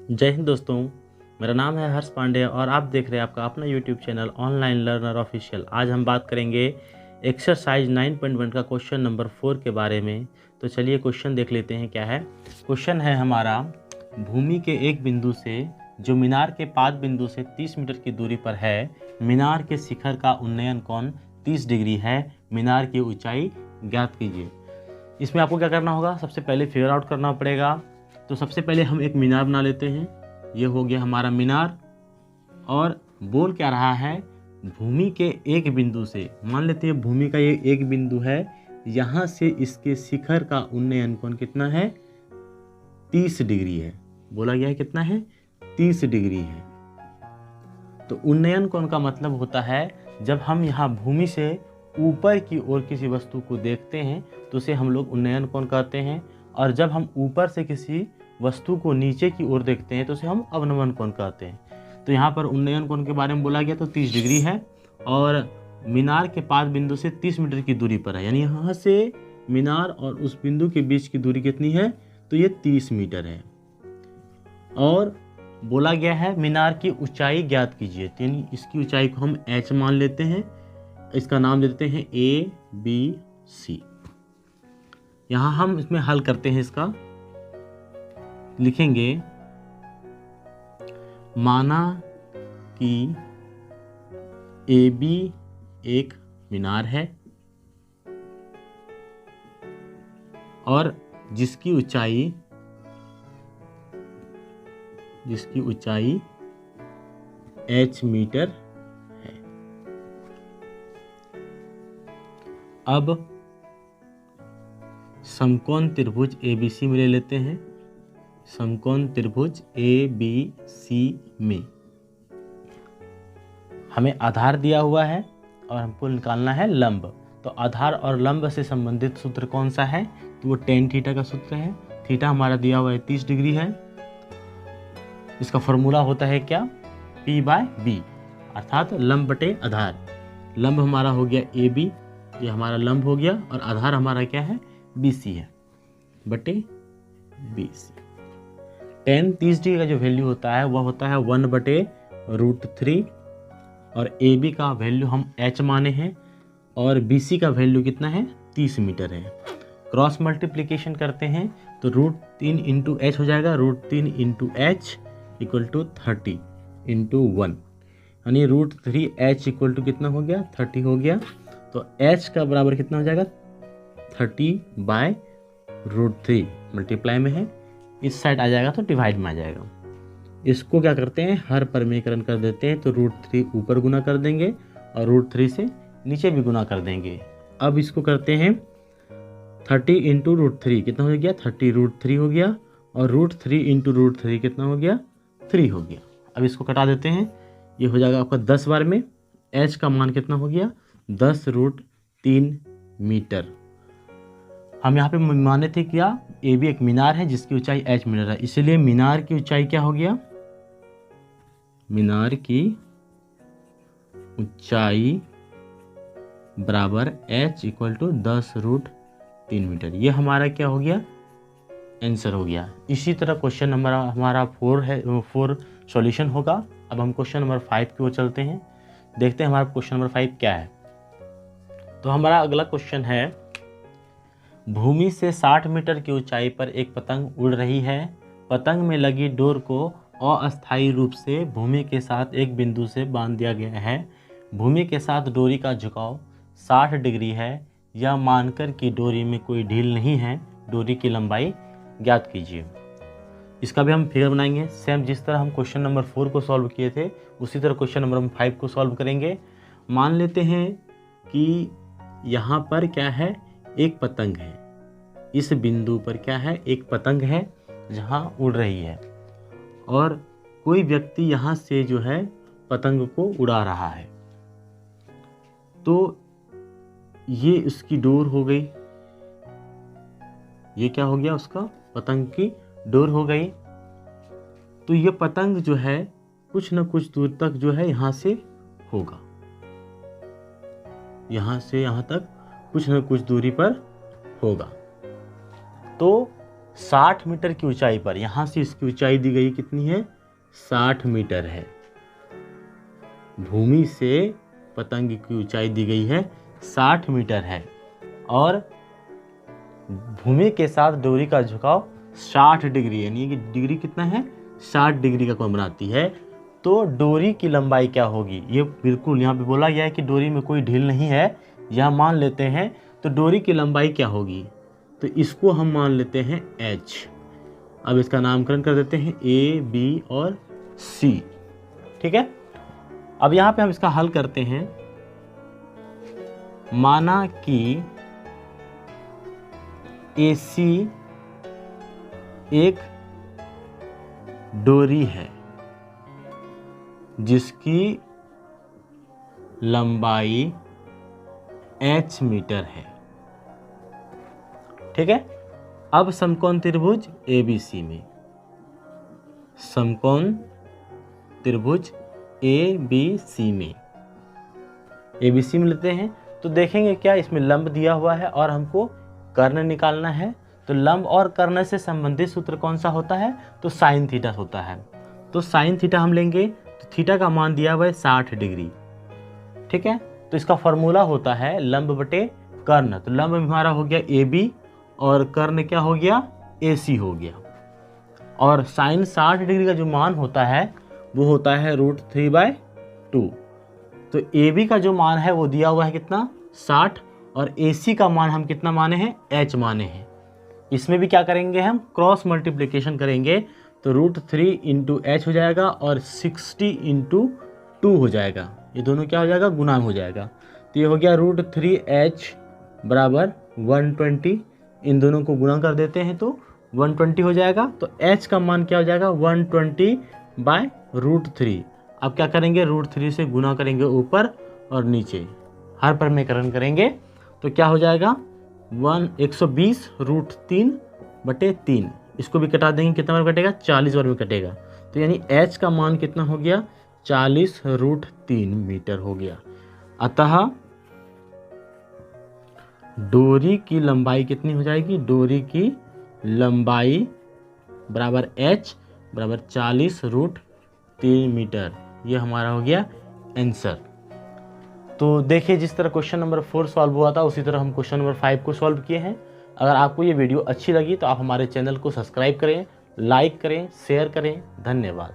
जय हिंद दोस्तों। मेरा नाम है हर्ष पांडे और आप देख रहे हैं आपका अपना YouTube channel online learner official. आज हम बात करेंगे एक्सरसाइज 9.1 का क्वेश्चन नंबर 4 के बारे में। तो चलिए क्वेश्चन देख लेते हैं क्या है। क्वेश्चन है हमारा, भूमि के एक बिंदु से जो मीनार के पाद बिंदु से 30 मीटर की दूरी पर है, मीनार के शिखर का उन्नयन कोण 30 डिग्री है, मीनार की ऊंचाई ज्ञात कीजिए। इसमें आपको क्या करना होगा, सबसे पहले फिगर आउट करना पड़ेगा। तो सबसे पहले हम एक मीनार बना लेते हैं। ये हो गया हमारा मीनार और बोल क्या रहा है, भूमि के एक बिंदु से, मान लेते हैं भूमि का ये एक बिंदु है, यहाँ से इसके शिखर का उन्नयन कोण कितना है, 30 डिग्री है। बोला गया है कितना है, 30 डिग्री है। तो उन्नयन कोण का मतलब होता है जब हम यहाँ भूमि से ऊपर की ओर किसी वस्तु को देखते हैं तो उसे हम लोग उन्नयन कोण कहते हैं, और जब हम ऊपर से किसी वस्तु को नीचे की ओर देखते हैं तो उसे हम अवनमन कोण कहते हैं। तो यहाँ पर उन्नयन कोण के बारे में बोला गया तो 30 डिग्री है और मीनार के पाद बिंदु से 30 मीटर की दूरी पर है, यानी यहाँ से मीनार और उस बिंदु के बीच की दूरी कितनी है, तो ये 30 मीटर है। और बोला गया है मीनार की ऊंचाई ज्ञात कीजिए, यानी इसकी ऊंचाई को हम h मान लेते हैं, इसका नाम दे देते हैं ABC। यहाँ हम इसमें हल करते हैं, इसका लिखेंगे, माना कि AB एक मीनार है और जिसकी ऊंचाई h मीटर है। अब समकोण त्रिभुज ABC में ले लेते हैं। समकोण त्रिभुज ABC में हमें आधार दिया हुआ है और हमको निकालना है लंब। तो आधार और लंब से संबंधित सूत्र कौन सा है, तो वो tan थीटा का सूत्र है। थीटा हमारा दिया हुआ है 30 डिग्री है। इसका फॉर्मूला होता है क्या, P/B, अर्थात लंब बटे आधार। लंब हमारा हो गया AB, ये हमारा लंब हो गया, और आधार हमारा क्या है, BC है, बटे BC। tan 30 डिग्री का जो वैल्यू होता है वह होता है 1/√3, और AB का वैल्यू हम h माने हैं और BC का वैल्यू कितना है, 30 मीटर है। क्रॉस मल्टीप्लिकेशन करते हैं तो √3 इंटू h हो जाएगा, √3 into h equal to 30 into 1, यानी √3h इक्वल टू कितना हो गया, 30 हो गया। तो h का बराबर कितना हो जाएगा, 30/√3, मल्टीप्लाई में है, इस साइड आ जाएगा तो डिवाइड में आ जाएगा। इसको क्या करते हैं, हर परमेकरण कर देते हैं, तो √3 ऊपर गुना कर देंगे और √3 से नीचे भी गुना कर देंगे। अब इसको करते हैं 30 इंटू √3 कितना हो गया, 30√3 हो गया, और √3 इंटू √3 कितना हो गया, 3 हो गया। अब इसको कटा देते हैं, ये हो जाएगा आपका 10 बार में। h का मान कितना हो गया, 10√3 मीटर। हम यहाँ पे माने थे क्या, AB एक मीनार है जिसकी ऊंचाई h मीटर है, इसलिए मीनार की ऊंचाई क्या हो गया, मीनार की ऊंचाई बराबर h इक्वल टू 10√3 मीटर। ये हमारा क्या हो गया, आंसर हो गया। इसी तरह क्वेश्चन नंबर हमारा 4 है, 4 सॉल्यूशन होगा। अब हम क्वेश्चन नंबर 5 की ओर चलते हैं, देखते हैं हमारा क्वेश्चन नंबर 5 क्या है। तो हमारा अगला क्वेश्चन है, भूमि से 60 मीटर की ऊंचाई पर एक पतंग उड़ रही है। पतंग में लगी डोर को अस्थायी रूप से भूमि के साथ एक बिंदु से बांध दिया गया है। भूमि के साथ डोरी का झुकाव 60 डिग्री है। यह मानकर कि डोरी में कोई ढील नहीं है, डोरी की लंबाई ज्ञात कीजिए। इसका भी हम फिगर बनाएंगे, सेम जिस तरह हम क्वेश्चन नंबर 4 को सॉल्व किए थे उसी तरह क्वेश्चन नंबर 5 को सॉल्व करेंगे। मान लेते हैं कि यहाँ पर क्या है, एक पतंग है, इस बिंदु पर क्या है, एक पतंग है जहाँ उड़ रही है, और कोई व्यक्ति यहाँ से जो है पतंग को उड़ा रहा है। तो ये उसकी डोर हो गई, ये क्या हो गया, उसका पतंग की डोर हो गई। तो ये पतंग जो है कुछ न कुछ दूर तक जो है यहाँ से होगा, यहाँ से यहाँ तक कुछ न कुछ दूरी पर होगा। तो 60 मीटर की ऊंचाई पर, यहाँ से इसकी ऊंचाई दी गई कितनी है, 60 मीटर है। भूमि से पतंग की ऊंचाई दी गई है 60 मीटर है और भूमि के साथ डोरी का झुकाव 60 डिग्री, यानी कि डिग्री कितना है, 60 डिग्री का कोण बनाती है। तो डोरी की लंबाई क्या होगी, ये बिल्कुल यहाँ पे बोला गया है कि डोरी में कोई ढील नहीं है, यहाँ मान लेते हैं। तो डोरी की लंबाई क्या होगी, तो इसको हम मान लेते हैं h। अब इसका नामकरण कर देते हैं A, B और C, ठीक है। अब यहाँ पे हम इसका हल करते हैं। माना कि AC एक डोरी है जिसकी लंबाई h मीटर है, ठीक है। अब समकोण त्रिभुज ABC में, समकोण त्रिभुज ABC में, ABC में लेते हैं तो देखेंगे क्या, इसमें लंब दिया हुआ है और हमको कर्ण निकालना है। तो लंब और कर्ण से संबंधित सूत्र कौन सा होता है, तो साइन थीटा होता है। तो साइन थीटा हम लेंगे, तो थीटा का मान दिया हुआ है 60 डिग्री, ठीक है। तो इसका फॉर्मूला होता है लंब बटे कर्ण। तो लंब हमारा हो गया AB और कर्ण क्या हो गया, AC हो गया। और साइन 60 डिग्री का जो मान होता है वो होता है √3/2। तो AB का जो मान है वो दिया हुआ है कितना, 60, और AC का मान हम कितना माने हैं, H माने हैं। इसमें भी क्या करेंगे, हम क्रॉस मल्टीप्लिकेशन करेंगे। तो √3 × H हो जाएगा और 60 × 2 हो जाएगा, ये दोनों क्या हो जाएगा, गुणा हो जाएगा। तो ये हो गया √3H बराबर 120, इन दोनों को गुणा कर देते हैं तो 120 हो जाएगा। तो H का मान क्या हो जाएगा, 120/√3। अब क्या करेंगे, √3 से गुणा करेंगे ऊपर और नीचे, हर पर में करण करेंगे तो क्या हो जाएगा, 120 √3/3। इसको भी कटा देंगे, कितना बार कटेगा, 40 बार में कटेगा। तो यानी H का मान कितना हो गया, 40 √3 मीटर हो गया। अतः डोरी की लंबाई कितनी हो जाएगी, डोरी की लंबाई बराबर H बराबर 40 √3 मीटर। ये हमारा हो गया आंसर। तो देखिए, जिस तरह क्वेश्चन नंबर 4 सॉल्व हुआ था उसी तरह हम क्वेश्चन नंबर 5 को सॉल्व किए हैं। अगर आपको ये वीडियो अच्छी लगी तो आप हमारे चैनल को सब्सक्राइब करें, लाइक करें, शेयर करें। धन्यवाद।